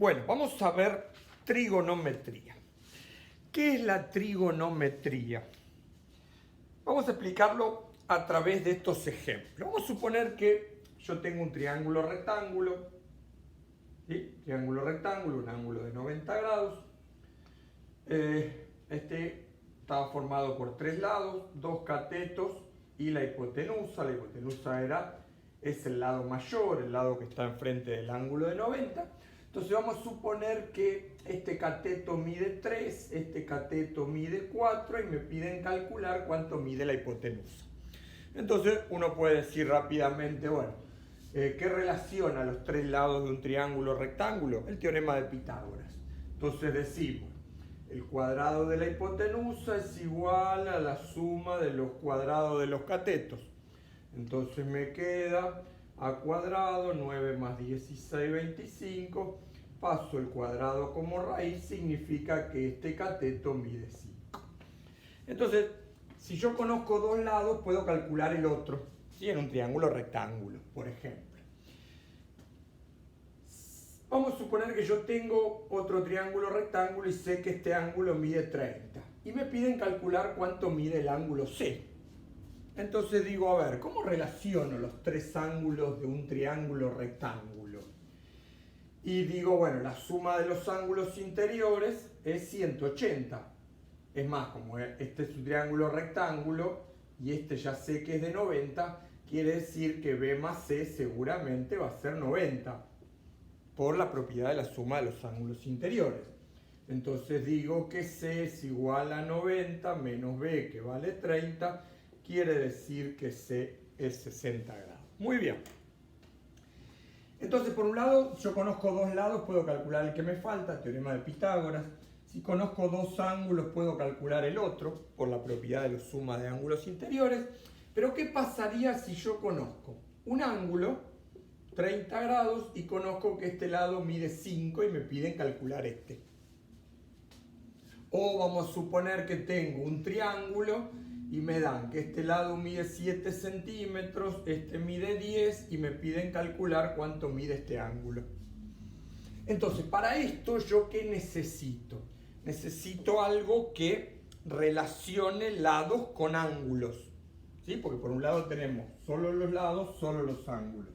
Bueno, vamos a ver trigonometría. ¿Qué es la trigonometría? Vamos a explicarlo a través de estos ejemplos. Vamos a suponer que yo tengo un triángulo rectángulo, ¿sí? Triángulo rectángulo, un ángulo de 90 grados. Este estaba formado por tres lados, dos catetos y la hipotenusa. La hipotenusa es el lado mayor, el lado que está enfrente del ángulo de 90. Entonces vamos a suponer que este cateto mide 3, este cateto mide 4 y me piden calcular cuánto mide la hipotenusa. Entonces uno puede decir rápidamente, bueno, ¿qué relaciona los tres lados de un triángulo rectángulo? El teorema de Pitágoras. Entonces decimos, el cuadrado de la hipotenusa es igual a la suma de los cuadrados de los catetos. Entonces me queda a cuadrado, 9 más 16, 25. Paso el cuadrado como raíz, significa que este cateto mide 5. Entonces, si yo conozco dos lados, puedo calcular el otro, ¿sí? En un triángulo rectángulo, por ejemplo. Vamos a suponer que yo tengo otro triángulo rectángulo y sé que este ángulo mide 30. Y me piden calcular cuánto mide el ángulo C. Entonces digo, a ver, ¿cómo relaciono los tres ángulos de un triángulo rectángulo? Y digo, bueno, la suma de los ángulos interiores es 180. Es más, como este es un triángulo rectángulo y este ya sé que es de 90, quiere decir que B más C seguramente va a ser 90, por la propiedad de la suma de los ángulos interiores. Entonces digo que C es igual a 90 menos B, que vale 30, quiere decir que C es 60 grados. Muy bien. Entonces, por un lado, yo conozco dos lados, puedo calcular el que me falta, teorema de Pitágoras. Si conozco dos ángulos, puedo calcular el otro, por la propiedad de la suma de ángulos interiores. Pero, ¿qué pasaría si yo conozco un ángulo, 30 grados, y conozco que este lado mide 5 y me piden calcular este? O vamos a suponer que tengo un triángulo y me dan que este lado mide 7 centímetros, este mide 10 y me piden calcular cuánto mide este ángulo. Entonces, para esto, ¿yo qué necesito? Necesito algo que relacione lados con ángulos, ¿sí? Porque por un lado tenemos solo los lados, solo los ángulos.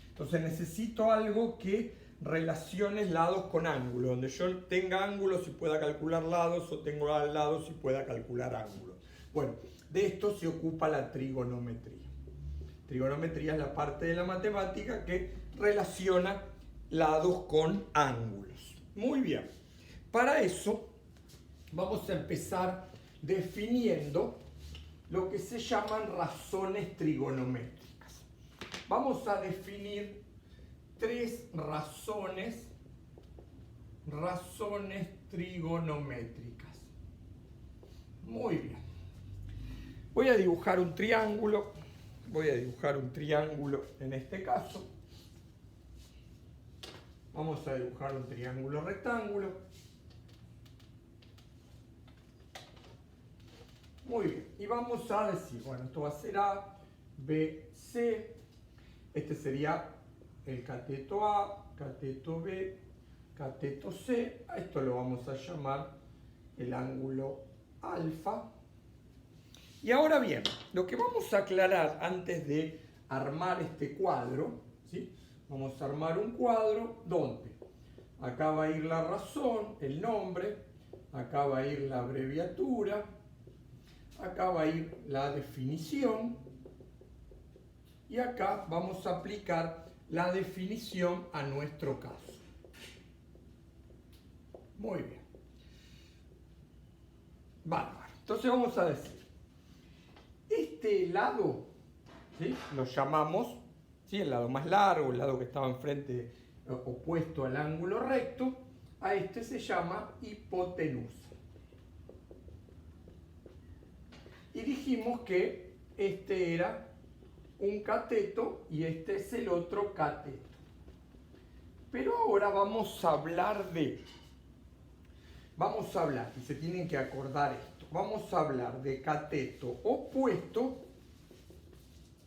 Entonces necesito algo que relacione lados con ángulos, donde yo tenga ángulos y pueda calcular lados, o tengo lados y pueda calcular ángulos. Bueno, de esto se ocupa la trigonometría. Trigonometría es la parte de la matemática que relaciona lados con ángulos. Muy bien. Para eso vamos a empezar definiendo lo que se llaman razones trigonométricas. Vamos a definir tres razones trigonométricas. Muy bien. Voy a dibujar un triángulo. En este caso. Vamos a dibujar un triángulo rectángulo. Muy bien. Y vamos a decir, bueno, esto va a ser A, B, C. Este sería el cateto A, cateto B, cateto C. A esto lo vamos a llamar el ángulo alfa. Y ahora bien, lo que vamos a aclarar antes de armar este cuadro, ¿sí? Vamos a armar un cuadro donde acá va a ir la razón, el nombre, acá va a ir la abreviatura, acá va a ir la definición y acá vamos a aplicar la definición a nuestro caso. Muy bien. Bárbaro. Entonces vamos a decir, este lado, ¿sí? Lo llamamos, ¿sí? El lado más largo, el lado que estaba enfrente, opuesto al ángulo recto, a este se llama hipotenusa. Y dijimos que este era un cateto y este es el otro cateto. Pero ahora vamos a hablar, y se tienen que acordar esto, vamos a hablar de cateto opuesto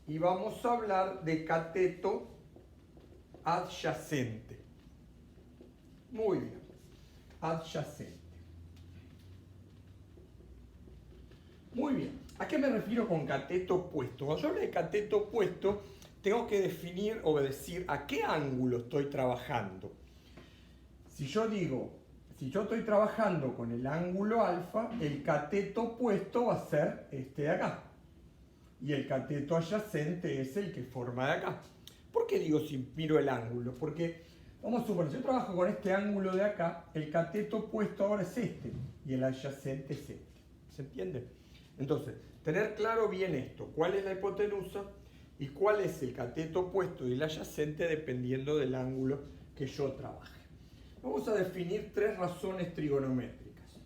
y vamos a hablar de cateto adyacente. Muy bien. Adyacente. Muy bien. ¿A qué me refiero con cateto opuesto? Cuando yo hablo de cateto opuesto, tengo que definir o decir a qué ángulo estoy trabajando. Si yo estoy trabajando con el ángulo alfa, el cateto opuesto va a ser este de acá. Y el cateto adyacente es el que forma de acá. ¿Por qué digo si miro el ángulo? Porque, vamos a suponer, si yo trabajo con este ángulo de acá, el cateto opuesto ahora es este, y el adyacente es este. ¿Se entiende? Entonces, tener claro bien esto, cuál es la hipotenusa y cuál es el cateto opuesto y el adyacente dependiendo del ángulo que yo trabaje. Vamos a definir tres razones trigonométricas.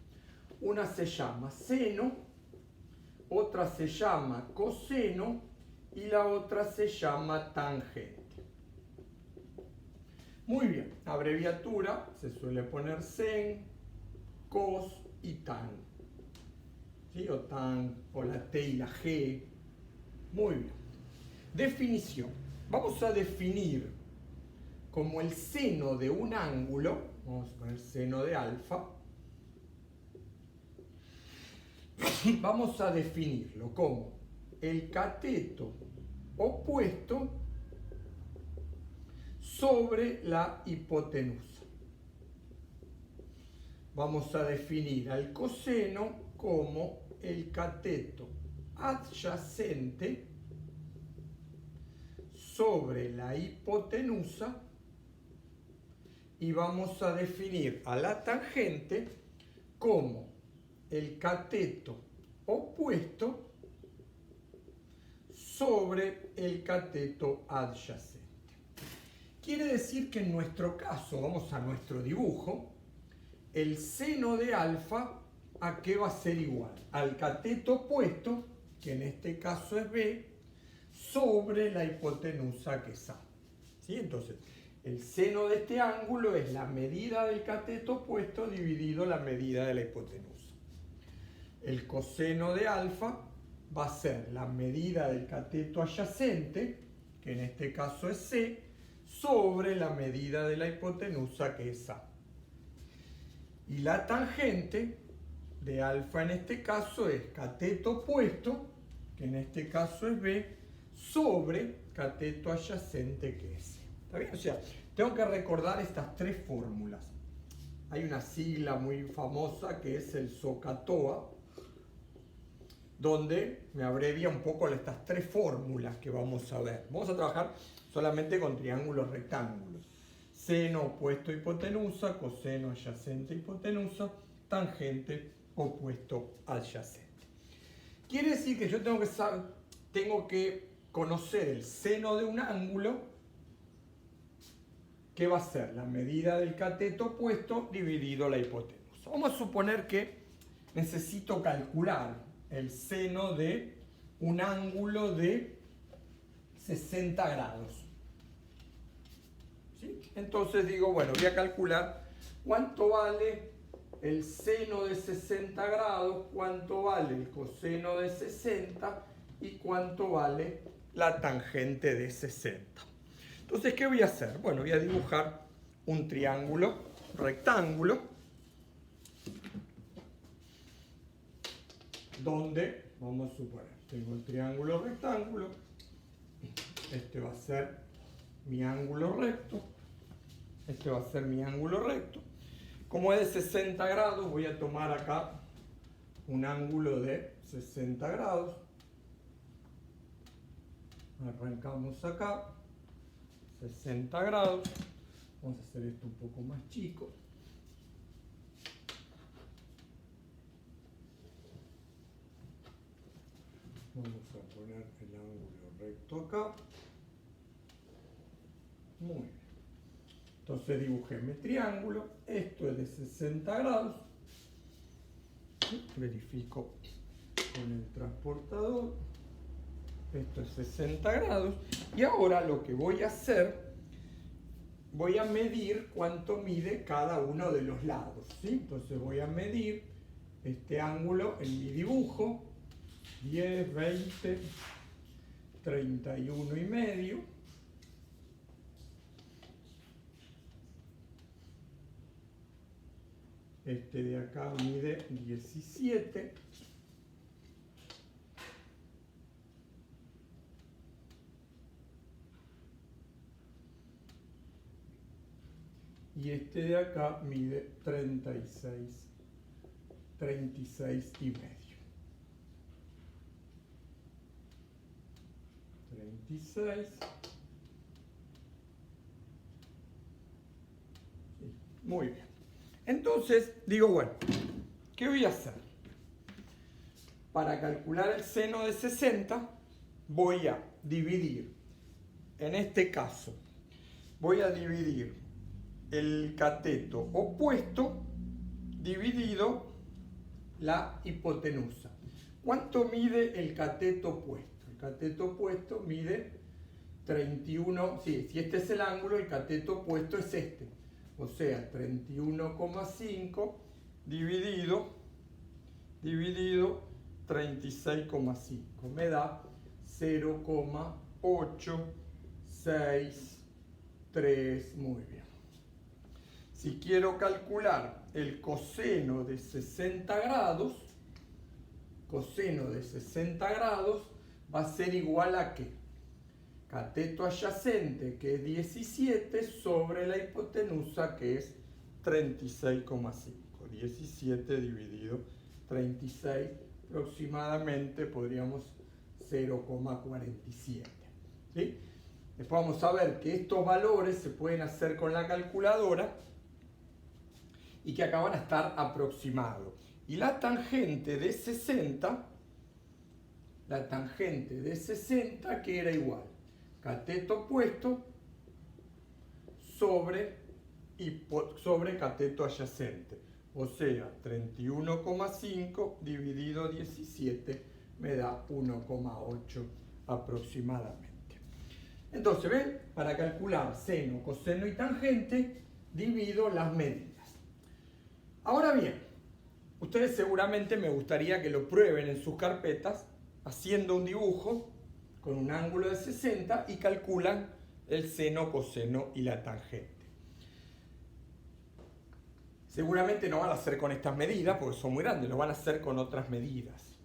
Una se llama seno, otra se llama coseno y la otra se llama tangente. Muy bien, abreviatura se suele poner sen, cos y tan. ¿Sí? O tan, o la T y la G. Muy bien. Definición. Vamos a definir como el seno de un ángulo, vamos a poner seno de alfa, vamos a definirlo como el cateto opuesto sobre la hipotenusa. Vamos a definir al coseno como el cateto adyacente sobre la hipotenusa y vamos a definir a la tangente como el cateto opuesto sobre el cateto adyacente. Quiere decir que en nuestro caso, vamos a nuestro dibujo, el seno de alfa, ¿a qué va a ser igual? Al cateto opuesto, que en este caso es B, sobre la hipotenusa que es A. ¿Sí? Entonces, el seno de este ángulo es la medida del cateto opuesto dividido la medida de la hipotenusa. El coseno de alfa va a ser la medida del cateto adyacente, que en este caso es C, sobre la medida de la hipotenusa que es A. Y la tangente de alfa en este caso es cateto opuesto, que en este caso es B, sobre cateto adyacente que es C. ¿Está bien? O sea, tengo que recordar estas tres fórmulas. Hay una sigla muy famosa que es el SOHCAHTOA, donde me abrevia un poco estas tres fórmulas que vamos a ver. Vamos a trabajar solamente con triángulos rectángulos. Seno opuesto hipotenusa, coseno adyacente hipotenusa, tangente opuesto adyacente. Quiere decir que yo tengo que conocer el seno de un ángulo, que va a ser la medida del cateto opuesto dividido la hipotenusa. Vamos a suponer que necesito calcular el seno de un ángulo de 60 grados. ¿Sí? Entonces digo, bueno, voy a calcular cuánto vale el seno de 60 grados, cuánto vale el coseno de 60 y cuánto vale la tangente de 60. Entonces, ¿qué voy a hacer? Bueno, voy a dibujar un triángulo rectángulo donde, vamos a suponer, tengo el triángulo rectángulo, este va a ser mi ángulo recto, este va a ser mi ángulo recto. Como es de 60 grados, voy a tomar acá un ángulo de 60 grados. Arrancamos acá, 60 grados. Vamos a hacer esto un poco más chico. Vamos a poner el ángulo recto acá. Muy bien. Entonces dibujé mi triángulo. Esto es de 60 grados. Verifico con el transportador. Esto es 60 grados. Y ahora lo que voy a hacer, voy a medir cuánto mide cada uno de los lados. ¿Sí? Entonces voy a medir este ángulo en mi dibujo. 10, 20, 31 y medio. Este de acá mide 17. Y este de acá mide 36 y medio. 36. Sí, muy bien. Entonces, digo, bueno, ¿qué voy a hacer? Para calcular el seno de 60, voy a dividir, en este caso, voy a dividir el cateto opuesto dividido la hipotenusa. ¿Cuánto mide el cateto opuesto? El cateto opuesto mide 31, sí, si este es el ángulo, el cateto opuesto es este. O sea, 31,5 dividido 36,5. Me da 0,863. Muy bien. Si quiero calcular el coseno de 60 grados, va a ser igual a ¿qué? Cateto adyacente, que es 17, sobre la hipotenusa, que es 36,5. 17 dividido 36, aproximadamente podríamos 0,47. ¿Sí? Después vamos a ver que estos valores se pueden hacer con la calculadora y que acá van a estar aproximados. Y la tangente de 60, que era igual, cateto opuesto sobre cateto adyacente. O sea, 31,5 dividido 17 me da 1,8 aproximadamente. Entonces, ¿ven? Para calcular seno, coseno y tangente, divido las medidas. Ahora bien, ustedes seguramente me gustaría que lo prueben en sus carpetas haciendo un dibujo con un ángulo de 60 y calculan el seno, coseno y la tangente. Seguramente no van a hacer con estas medidas porque son muy grandes, lo van a hacer con otras medidas.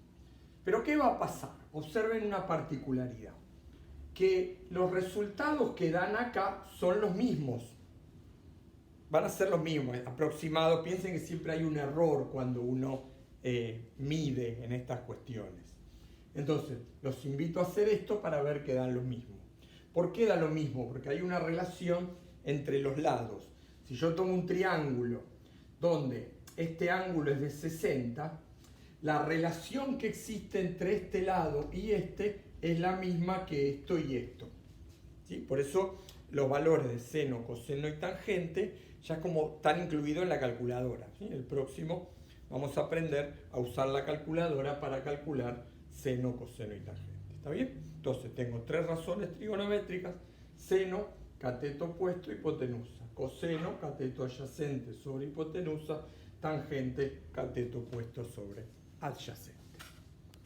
Pero ¿qué va a pasar? Observen una particularidad, que los resultados que dan acá son los mismos. Van a ser los mismos, aproximados. Piensen que siempre hay un error cuando uno mide en estas cuestiones. Entonces, los invito a hacer esto para ver que dan lo mismo. ¿Por qué da lo mismo? Porque hay una relación entre los lados. Si yo tomo un triángulo donde este ángulo es de 60, la relación que existe entre este lado y este es la misma que esto y esto. ¿Sí? Por eso los valores de seno, coseno y tangente ya como están incluidos en la calculadora. ¿Sí? El próximo vamos a aprender a usar la calculadora para calcular seno, coseno y tangente. ¿Está bien? Entonces tengo tres razones trigonométricas: seno, cateto opuesto, hipotenusa; coseno, cateto adyacente sobre hipotenusa; tangente, cateto opuesto sobre adyacente.